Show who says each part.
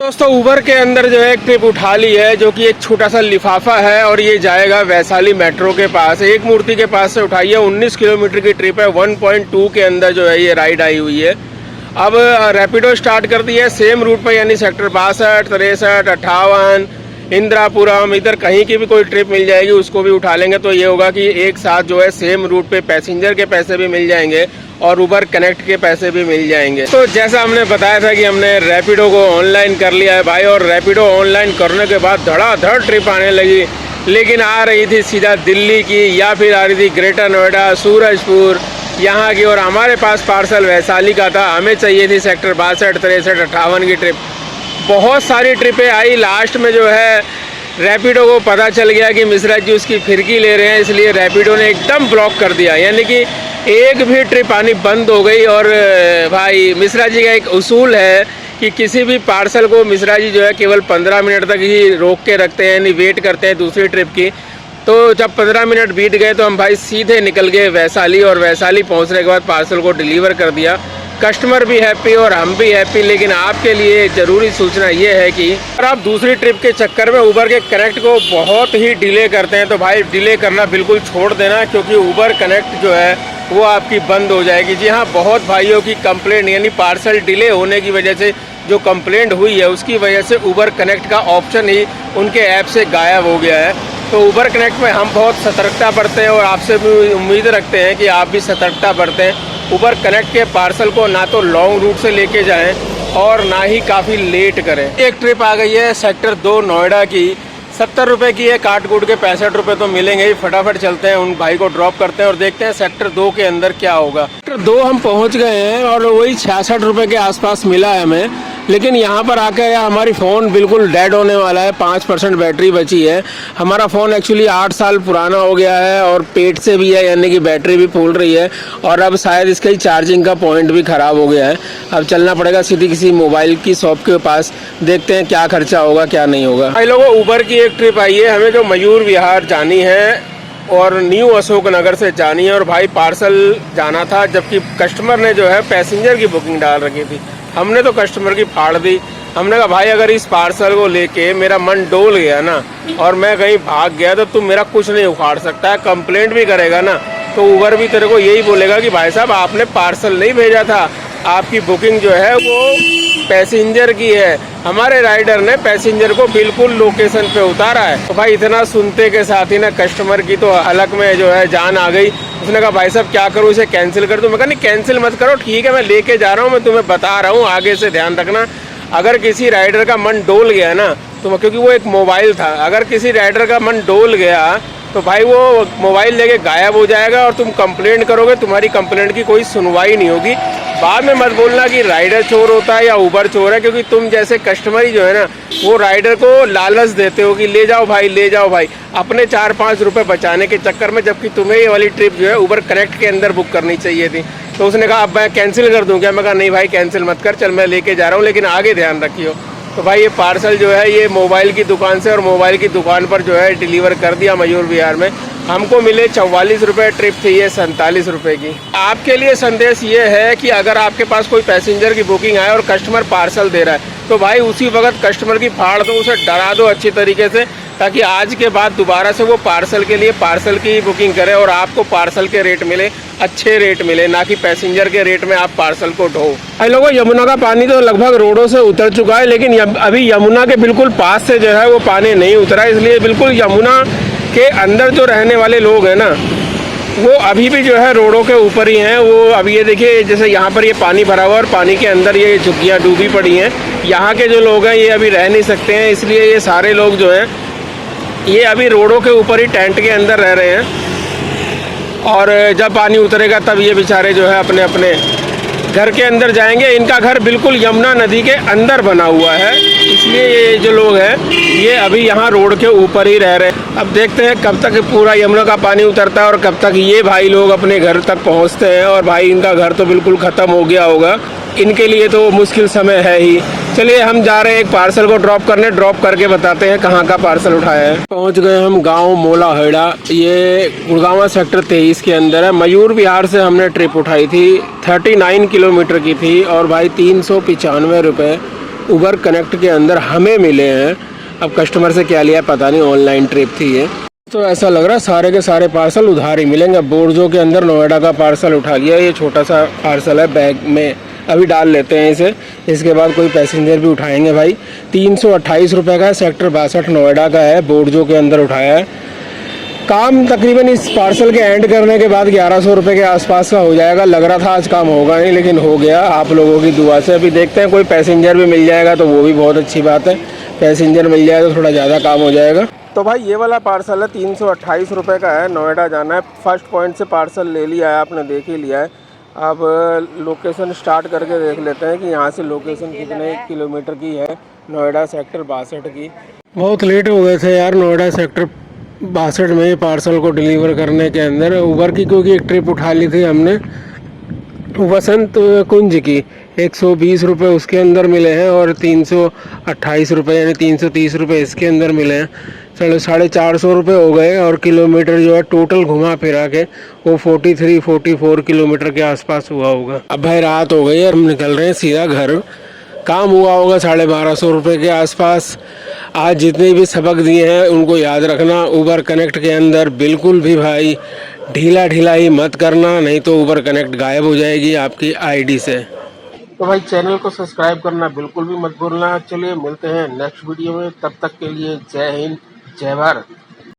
Speaker 1: दोस्तों उबर के अंदर जो है एक ट्रिप उठा ली है, जो कि एक छोटा सा लिफाफा है और ये जाएगा वैशाली मेट्रो के पास। एक मूर्ति के पास से उठाई है। 19 किलोमीटर की ट्रिप है। 1.2 के अंदर जो है ये राइड आई हुई है। अब रैपिडो स्टार्ट कर दी है सेम रूट पर, यानी सेक्टर 62, 63, 58, इंदिरापुरम, इधर कहीं की भी कोई ट्रिप मिल जाएगी उसको भी उठा लेंगे। तो ये होगा कि एक साथ जो है सेम रूट पे पैसेंजर के पैसे भी मिल जाएंगे और उबर कनेक्ट के पैसे भी मिल जाएंगे। तो जैसा हमने बताया था कि हमने रैपिडो को ऑनलाइन कर लिया है भाई, और रैपिडो ऑनलाइन करने के बाद धड़ाधड़ ट्रिप आने लगी। लेकिन आ रही थी सीधा दिल्ली की, या फिर आ रही थी ग्रेटर नोएडा, सूरजपुर यहाँ की, और हमारे पास पार्सल वैशाली का था। हमें चाहिए थी सेक्टर 62, 63, 58 की ट्रिप। बहुत सारी ट्रिपें आई। लास्ट में जो है रैपिडो को पता चल गया कि मिश्रा जी उसकी फिरकी ले रहे हैं, इसलिए रैपिडो ने एकदम ब्लॉक कर दिया, यानी कि एक भी ट्रिप आनी बंद हो गई। और भाई मिश्रा जी का एक उसूल है कि किसी भी पार्सल को मिश्रा जी जो है केवल 15 मिनट तक ही रोक के रखते हैं, यानी वेट करते हैं दूसरी ट्रिप की। तो जब 15 मिनट बीत गए तो हम भाई सीधे निकल गए वैशाली, और वैशाली पहुंचने के बाद पार्सल को डिलीवर कर दिया। कस्टमर भी हैप्पी और हम भी हैप्पी। लेकिन आपके लिए ज़रूरी सूचना ये है कि अगर आप दूसरी ट्रिप के चक्कर में उबर के कनेक्ट को बहुत ही डिले करते हैं तो भाई डिले करना बिल्कुल छोड़ देना, क्योंकि उबर कनेक्ट जो है वो आपकी बंद हो जाएगी। जी हाँ, बहुत भाइयों की कंप्लेंट, यानी पार्सल डिले होने की वजह से जो कंप्लेंट हुई है उसकी वजह से उबर कनेक्ट का ऑप्शन ही उनके ऐप से गायब हो गया है। तो उबर कनेक्ट में हम बहुत सतर्कता बरतें हैं और आपसे भी उम्मीद रखते हैं कि आप भी सतर्कता बरतें। उबर कनेक्ट के पार्सल को ना तो लॉन्ग रूट से लेके जाएं और ना ही काफ़ी लेट करें। एक ट्रिप आ गई है सेक्टर 2 नोएडा की, 70 रुपये की है। काट कूट के 65 रुपये तो मिलेंगे ही। फटाफट चलते हैं, उन भाई को ड्रॉप करते हैं और देखते हैं सेक्टर 2 के अंदर क्या होगा। सेक्टर 2 हम पहुंच गए हैं और वही 66 रुपये के आसपास मिला है हमें। लेकिन यहाँ पर आकर हमारी फ़ोन बिल्कुल डेड होने वाला है। 5% बैटरी बची है। हमारा फ़ोन एक्चुअली 8 साल पुराना हो गया है और पेट से भी है, यानी कि बैटरी भी फूल रही है, और अब शायद इसका चार्जिंग का पॉइंट भी ख़राब हो गया है। अब चलना पड़ेगा सीधी किसी मोबाइल की शॉप के पास, देखते हैं क्या खर्चा होगा क्या नहीं होगा। भाई लोगों, उबर की एक ट्रिप आई है हमें जो मयूर विहार जानी है और न्यू अशोक नगर से जानी है, और भाई पार्सल जाना था, जबकि कस्टमर ने जो है पैसेंजर की बुकिंग डाल रखी थी। हमने तो कस्टमर की फाड़ दी। हमने कहा भाई अगर इस पार्सल को लेके मेरा मन डोल गया ना और मैं कहीं भाग गया तो तुम मेरा कुछ नहीं उखाड़ सकता है। कंप्लेंट भी करेगा ना तो उबर भी तेरे को यही बोलेगा कि भाई साहब आपने पार्सल नहीं भेजा था, आपकी बुकिंग जो है वो पैसेंजर की है। हमारे राइडर ने पैसेंजर को बिल्कुल लोकेशन पे उतारा है। तो भाई इतना सुनते के साथ ही ना कस्टमर की तो हलक में जो है जान आ गई। उसने कहा भाई साहब क्या करूँ, इसे कैंसिल कर दूँ? मैं कहा नहीं कैंसिल मत करो, ठीक है मैं लेके जा रहा हूँ, मैं तुम्हें बता रहा हूँ, आगे से ध्यान रखना। अगर किसी राइडर का मन डोल गया ना तो, क्योंकि वो एक मोबाइल था, अगर किसी राइडर का मन डोल गया तो भाई वो मोबाइल लेके गायब हो जाएगा और तुम कंप्लेंट करोगे, तुम्हारी कंप्लेंट की कोई सुनवाई नहीं होगी। बाद में मत बोलना कि राइडर चोर होता है या उबर चोर है, क्योंकि तुम जैसे कस्टमर ही जो है ना वो राइडर को लालच देते हो कि ले जाओ भाई ले जाओ भाई, अपने 4-5 रुपये बचाने के चक्कर में, जबकि तुम्हें ये वाली ट्रिप जो है उबर कनेक्ट के अंदर बुक करनी चाहिए थी। तो उसने कहा अब मैं कैंसिल कर दूँ क्या? मैं कहा नहीं भाई कैंसिल मत कर, चल मैं लेके जा रहा हूँ, लेकिन आगे ध्यान रखियो। तो भाई ये पार्सल जो है ये मोबाइल की दुकान से, और मोबाइल की दुकान पर जो है डिलीवर कर दिया मयूर विहार में। हमको मिले 44 रुपये, ट्रिप थी ये 47 रुपये की। आपके लिए संदेश ये है कि अगर आपके पास कोई पैसेंजर की बुकिंग आए और कस्टमर पार्सल दे रहा है तो भाई उसी वक्त कस्टमर की फाड़ दो, उसे डरा दो अच्छी तरीके से, ताकि आज के बाद दोबारा से वो पार्सल के लिए पार्सल की बुकिंग करे और आपको पार्सल के रेट मिले, अच्छे रेट मिले, ना कि पैसेंजर के रेट में आप पार्सल को ढो। भाई लोगों, यमुना का पानी तो लगभग रोडों से उतर चुका है, लेकिन अभी यमुना के बिल्कुल पास से जो है वो पानी नहीं उतरा, इसलिए बिल्कुल यमुना के अंदर जो रहने वाले लोग हैं ना वो अभी भी जो है रोडों के ऊपर ही हैं। वो अब ये देखिए जैसे यहाँ पर ये पानी भरा हुआ और पानी के अंदर ये झुग्गियाँ डूबी पड़ी हैं। यहाँ के जो लोग हैं ये अभी रह नहीं सकते हैं, इसलिए ये सारे लोग जो हैं ये अभी रोडों के ऊपर ही टेंट के अंदर रह रहे हैं, और जब पानी उतरेगा तब ये बेचारे जो है अपने अपने घर के अंदर जाएंगे। इनका घर बिल्कुल यमुना नदी के अंदर बना हुआ है, इसलिए ये जो लोग हैं ये अभी यहाँ रोड के ऊपर ही रह रहे हैं। अब देखते हैं कब तक पूरा यमुना का पानी उतरता है और कब तक ये भाई लोग अपने घर तक पहुँचते हैं। और भाई इनका घर तो बिल्कुल ख़त्म हो गया होगा, इनके लिए तो मुश्किल समय है ही। चलिए हम जा रहे हैं एक पार्सल को ड्रॉप करने, ड्रॉप करके बताते हैं कहाँ का पार्सल उठाया है। पहुँच गए हम गांव मोलाहेड़ा, ये गुड़गांव सेक्टर 23 के अंदर है। मयूर विहार से हमने ट्रिप उठाई थी, 39 किलोमीटर की थी और भाई 395 रुपये उबर कनेक्ट के अंदर हमें मिले हैं। अब कस्टमर से क्या लिया पता नहीं, ऑनलाइन ट्रिप थी ये। तो ऐसा लग रहा है सारे के सारे पार्सल उधार ही मिलेंगे। बोर्जो के अंदर नोएडा का पार्सल उठा लिया, ये छोटा सा पार्सल है, बैग में अभी डाल लेते हैं इसे, इसके बाद कोई पैसेंजर भी उठाएंगे भाई। 328 रुपये का है, सेक्टर 62 नोएडा का है, बोर्जो के अंदर उठाया है। काम तकरीबन इस पार्सल के एंड करने के बाद 1100 रुपये के आसपास का हो जाएगा। लग रहा था आज काम होगा नहीं, लेकिन हो गया आप लोगों की दुआ से। अभी देखते हैं कोई पैसेंजर भी मिल जाएगा तो वो भी बहुत अच्छी बात है, पैसेंजर मिल जाए तो थोड़ा ज़्यादा काम हो जाएगा। तो भाई ये वाला पार्सल है, 328 रुपये का है, नोएडा जाना है। फर्स्ट पॉइंट से पार्सल ले लिया है आपने, देख ही लिया है। अब लोकेशन स्टार्ट करके देख लेते हैं कि यहाँ से लोकेशन कितने किलोमीटर की है, नोएडा सेक्टर 62 की। बहुत लेट हो गए थे यार नोएडा सेक्टर 62 में पार्सल को डिलीवर करने के अंदर। उबर की क्योंकि एक ट्रिप उठा ली थी हमने वसंत कुंज की, 120 रुपये उसके अंदर मिले हैं और 328 रुपये यानी 330 रुपये इसके अंदर मिले हैं। चलो 450 रुपये हो गए और किलोमीटर जो है टोटल घुमा फिरा के वो 43-44 किलोमीटर के आसपास हुआ होगा। अब भाई रात हो गई है, हम निकल रहे हैं सीधा घर। काम हुआ होगा 1250 रुपये के आसपास। आज जितने भी सबक दिए हैं उनको याद रखना। उबर कनेक्ट के अंदर बिल्कुल भी भाई ढीला ढिलाई मत करना, नहीं तो उबर कनेक्ट गायब हो जाएगी आपकी आईडी से। तो भाई चैनल को सब्सक्राइब करना बिल्कुल भी मत भूलना। चलिए मिलते हैं नेक्स्ट वीडियो में, तब तक के लिए जय हिंद जय भारत।